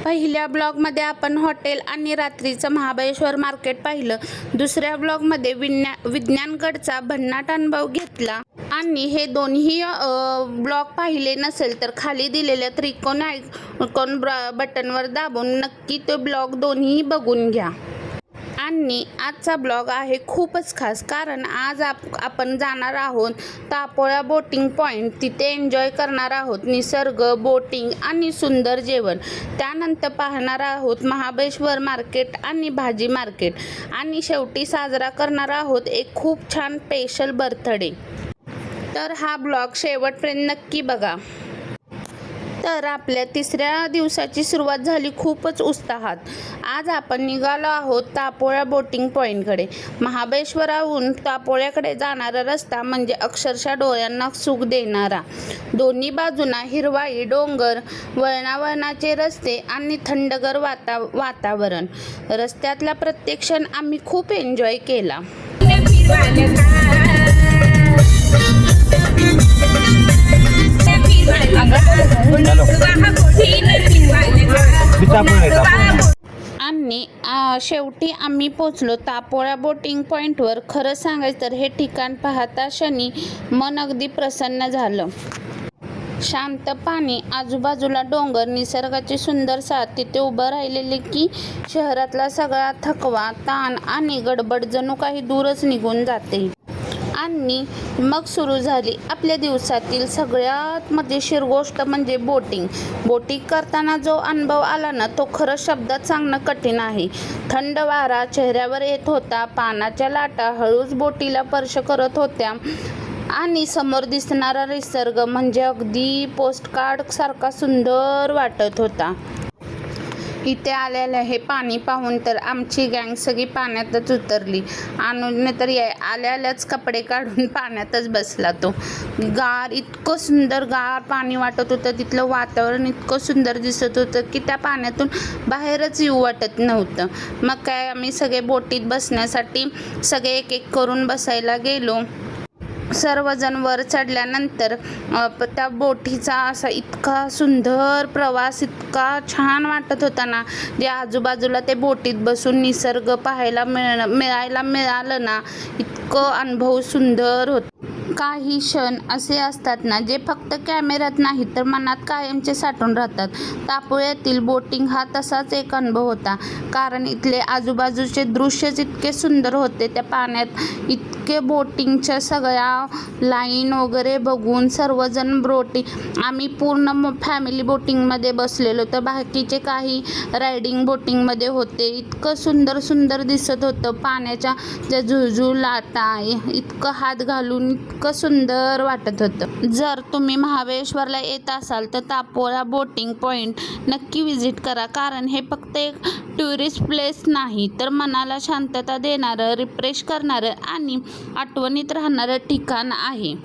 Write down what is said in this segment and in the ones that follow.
पहिल्या ब्लॉगमध्ये आपण हॉटेल आणि रात्रीचं महाबळेश्वर मार्केट पाहिलं. दुसऱ्या ब्लॉगमध्ये विज्ञानगडचा भन्नाट अनुभव घेतला. आणि हे दोन्ही ब्लॉग पाहिले नसेल तर खाली दिलेल्या त्रिकोण आयकॉन बटनवर दाबून नक्की ते ब्लॉग दोन्ही बघून घ्या. आणि आजचा ब्लॉग आहे खूपच खास, कारण आज आपण जाणार आहोत तापोळा बोटिंग पॉईंट. तिथे एन्जॉय करणार आहोत निसर्ग, बोटिंग आणि सुंदर जेवण. त्यानंतर पाहणार आहोत महाबळेश्वर मार्केट आणि भाजी मार्केट. आणि शेवटी साजरा करणार आहोत एक खूप छान स्पेशल बर्थडे. तर हा ब्लॉग शेवटपर्यंत नक्की बघा. तर आपल्या तिसऱ्या दिवसाची सुरुवात झाली खूपच उत्साहात. आज आपण निघालो आहोत तापोळा बोटिंग पॉईंटकडे. महाबळेश्वराहून तापोळ्याकडे जाणारा रस्ता म्हणजे अक्षरशः डोळ्यांना सुख देणारा. दोन्ही बाजूंना हिरवाई, डोंगर, वळणावळणाचे रस्ते आणि थंडगार वातावरण. रस्त्यातला प्रत्येक क्षण आम्ही खूप एन्जॉय केला. आणि शेवटी आम्ही पोचलो तापोळा बोटिंग पॉईंटवर. खरं सांगायचं तर हे ठिकाण पाहता क्षणी मन अगदी प्रसन्न झालं. शांत पाणी, आजूबाजूला डोंगर, निसर्गाची सुंदर साथ. तिथे उभं राहिलेले की शहरातला सगळा थकवा, ताण आणि गडबड जणू काही दूरच निघून जाते. आणि मग सुरू झाली आपल्या दिवसातील सगळ्यात मजेशीर गोष्ट म्हणजे बोटिंग. बोटिंग करताना जो अनुभव आला ना, तो खरं शब्दात सांगणं कठीण आहे. थंड वारा चेहऱ्यावर येत होता, पाण्याच्या लाटा हळूच बोटीला स्पर्श करत होत्या आणि समोर दिसणारा निसर्ग म्हणजे अगदी पोस्टकार्ड सारखा सुंदर वाटत होता. इथे आलेलं हे पाणी पाहून तर आमची गँग सगळी पाण्यातच उतरली. अनुजने तर आल्याच कपडे काढून पाण्यातच बसला. तो गार, इतकं सुंदर गार पाणी वाटत होतं. तिथलं वातावरण इतकं सुंदर दिसत होतं की त्या पाण्यातून बाहेरच येऊ वाटत नव्हतं. मग काय, आम्ही सगळे बोटीत बसण्यासाठी सगळे एक एक करून बसायला गेलो. सर्वजण वर चढल्यानंतर त्या बोटीचा असा इतका सुंदर प्रवास, इतका छान वाटत होता ना. जे आजूबाजूला ते बोटीत बसून निसर्ग पाहायला मिळालं ना, इतकं अनुभव सुंदर होता. काही क्षण असे असतात ना, जे फक्त कॅमेऱ्यात नाही तर मनात कायमचे साठून राहतात. तापोळ्यातील बोटिंग हा तसाच एक अनुभव होता, कारण इथले आजूबाजूचे दृश्यच इतके सुंदर होते. त्या पाण्यात इतके बोटिंगच्या सगळ्या लाईन वगैरे बघून सर्वजण आम्ही पूर्ण फॅमिली बोटिंगमध्ये बसलेलो, तर बाकीचे काही रायडिंग बोटिंगमध्ये होते. इतकं सुंदर सुंदर दिसत होतं. पाण्याच्या ज्या झुळझुळ लाटा, इतकं हात घालून इतकं सुंदर वाटत होतं. जर तुम्ही महाबळेश्वरला येत असाल तर तापोळा बोटिंग पॉईंट नक्की व्हिजिट करा, कारण हे फक्त एक टुरिस्ट प्लेस नाही तर मनाला शांतता देणारं, रिफ्रेश करणारं आणि आठवणीत राहणारं ठिकाण आहे.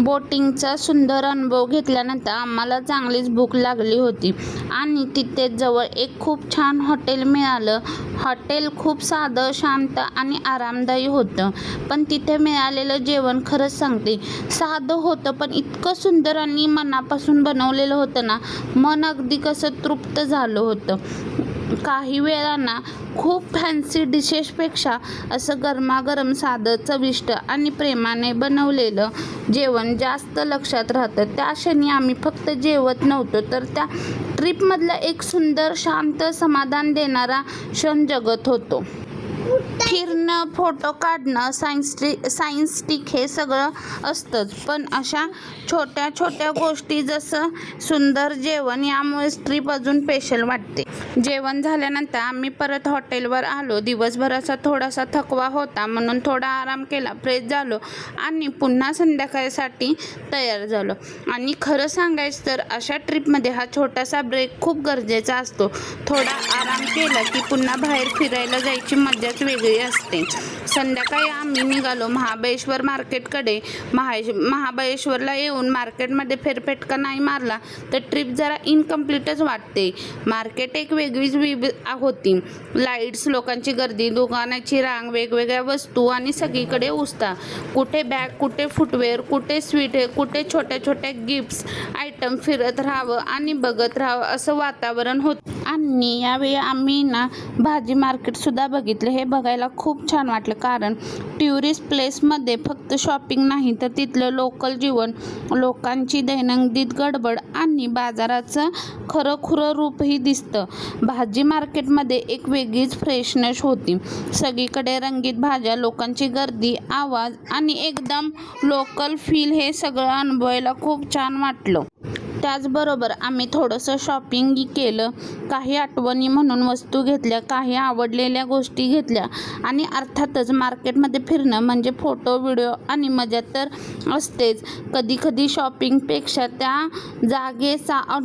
बोटिंगचा सुंदर अनुभव घेतल्यानंतर आम्हाला चांगलीच भूक लागली होती आणि तिथे जवळ एक खूप छान हॉटेल मिळालं. हॉटेल खूप साधं, शांत आणि आरामदायी होतं. पण तिथे मिळालेलं जेवण खरंच सांगते, साधं होतं पण इतकं सुंदर आणि मनापासून बनवलेलं होतं ना, मन अगदी कसं तृप्त झालं होतं. काही वेळांना खूप फॅन्सी डिशेसपेक्षा असं गरमागरम, साधं, चविष्ट आणि प्रेमाने बनवलेलं जेवण जास्त लक्षात राहतं. त्या क्षणी आम्ही फक्त जेवत नव्हतो तर त्या ट्रिपमधला एक सुंदर, शांत, समाधान देणारा क्षण जगत होतो. फिरणं, फोटो काढणं, सायन्स स्टिक हे सगळं असतंच, पण अशा छोट्या छोट्या गोष्टी जसं सुंदर जेवण यामुळेच ट्रिप अजून स्पेशल वाटते. जेवण झाल्यानंतर आम्ही परत हॉटेलवर आलो. दिवसभराचा थोडासा थकवा होता म्हणून थोडा आराम केला, फ्रेश झालो आणि पुन्हा संध्याकाळसाठी तयार झालो. आणि खरं सांगायचं तर अशा ट्रिपमध्ये हा छोटासा ब्रेक खूप गरजेचा असतो. थोडा आराम केला की पुन्हा बाहेर फिरायला जायची मजाच वेगळी असते. संध्याकाळी आम्ही निघालो महाबळेश्वर मार्केटकडे. महाबळेश्वरला येऊन मार्केटमध्ये फेरफटका नाही मारला तर ट्रिप जरा इनकम्प्लीटच वाटते. मार्केट एक वेगळीच होती. लाईट्स, लोकांची गर्दी, दुकानाची रांग, वेगवेगळ्या वस्तू आणि सगळीकडे उत्साह. कुठे बॅग, कुठे फुटवेअर, कुठे स्वीट, कुठे छोट्या छोट्या गिफ्ट्स आयटम. फिरत राहावं आणि बघत राहावं असं वातावरण होतं. आणि यावेळी आम्ही भाजी मार्केटसुद्धा बघितलं. हे बघायला खूप छान वाटलं, कारण टुरिस्ट प्लेसमध्ये फक्त शॉपिंग नाही तर तिथलं लोकल जीवन, लोकांची दैनंदिन गडबड आणि बाजाराचं खरंखुरं रूपही दिसतं. भाजी मार्केटमध्ये एक वेगळीच फ्रेशनेस होती. सगळीकडे रंगीत भाज्या, लोकांची गर्दी, आवाज आणि एकदम लोकल फील, हे सगळं अनुभवायला खूप छान वाटलं. त्याचबरोबर आम्ही थोडंसं शॉपिंग केलं. काही आठवणी म्हणून वस्तू घेतल्या, काही आवडलेल्या गोष्टी घेतल्या आणि अर्थातच मार्केटमध्ये फिरणं म्हणजे फोटो, व्हिडिओ आणि मजा तर असतेच. कधीकधी शॉपिंगपेक्षा त्या जागेचा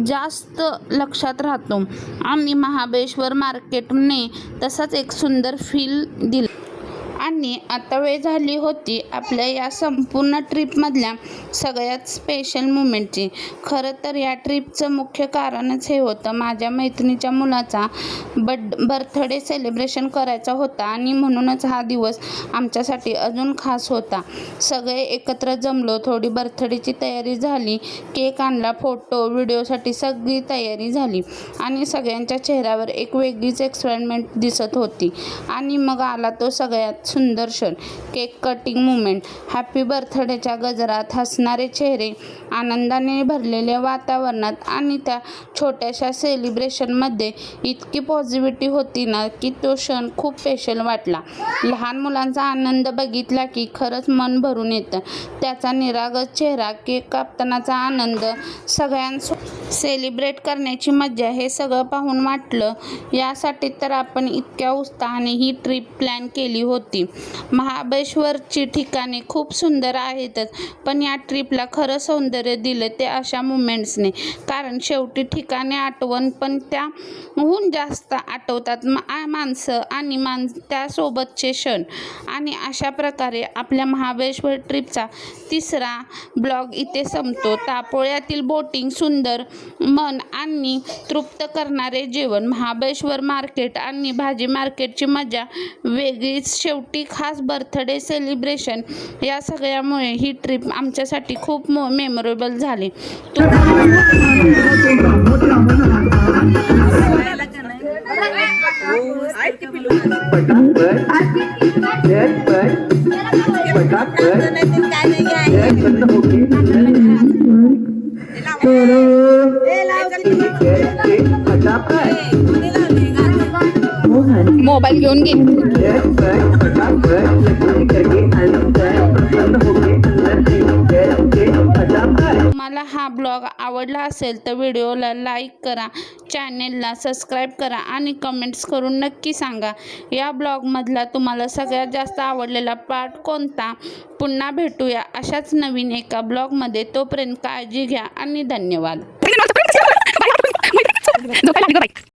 जास्त लक्षात राहतो आणि महाबळेश्वर मार्केटने तसाच एक सुंदर फील दिला. आणि आता वेळ झाली होती आपल्या या संपूर्ण ट्रिपमधल्या सगळ्यात स्पेशल मुमेंटची. खरं तर या ट्रिपचं मुख्य कारणच हे होतं, माझ्या मैत्रिणीच्या मुलाचा बर्थडे सेलिब्रेशन करायचा होता आणि म्हणूनच हा दिवस आमच्यासाठी अजून खास होता. सगळे एकत्र जमलो, थोडी बर्थडेची तयारी झाली, केक आणला, फोटो व्हिडिओसाठी सगळी तयारी झाली आणि सगळ्यांच्या चेहऱ्यावर एक वेगळीच एक्साइटमेंट दिसत होती. आणि मग आला तो सगळ्यात सुंदर क्षण, केक कटिंग मुमेंट. हॅपी बर्थडेच्या गजरात, हसणारे चेहरे, आनंदाने भरलेल्या वातावरणात आणि त्या छोट्याशा सेलिब्रेशनमध्ये इतकी पॉझिटिव्हिटी होती ना की तो क्षण खूप स्पेशल वाटला. लहान मुलांचा आनंद बघितला की खरंच मन भरून येतं. त्याचा निरागस चेहरा, केक कापतानाचा आनंद, सगळ्यांसोबत सेलिब्रेट करण्याची मजा, हे सगळं पाहून वाटलं यासाठी तर आपण इतक्या उत्साहाने ही ट्रिप प्लॅन केली होती. महाबळेश्वरची ठिकाणे खूप सुंदर आहेतच, पण या ट्रिपला खरं सौंदर्य दिलं ते अशा मुमेंट्सने. कारण शेवटी ठिकाणे आठवण, पण त्याहून जास्त आठवतात माणसं आणि त्यासोबतचे क्षण. आणि अशा प्रकारे आपल्या महाबळेश्वर ट्रिपचा तिसरा ब्लॉग इथे संपतो. तापोळ्यातील बोटिंग, सुंदर मन आणि तृप्त करणारे जेवण, महाबळेश्वर मार्केट आणि भाजी मार्केटची मजा वेगळीच, शेवटी खास बर्थडे सेलिब्रेशन, या सगळ्यामुळे ही ट्रिप आमच्यासाठी खूप मेमोरेबल झाली. मोबाईल घेऊन घे. तुम्हाला हा ब्लॉग आवडला असेल तर व्हिडिओला लाईक करा, चॅनेलला सबस्क्राईब करा आणि कमेंट्स करून नक्की सांगा या ब्लॉगमधला तुम्हाला सगळ्यात जास्त आवडलेला पार्ट कोणता. पुन्हा भेटूया अशाच नवीन एका ब्लॉगमध्ये. तोपर्यंत काळजी घ्या आणि धन्यवाद.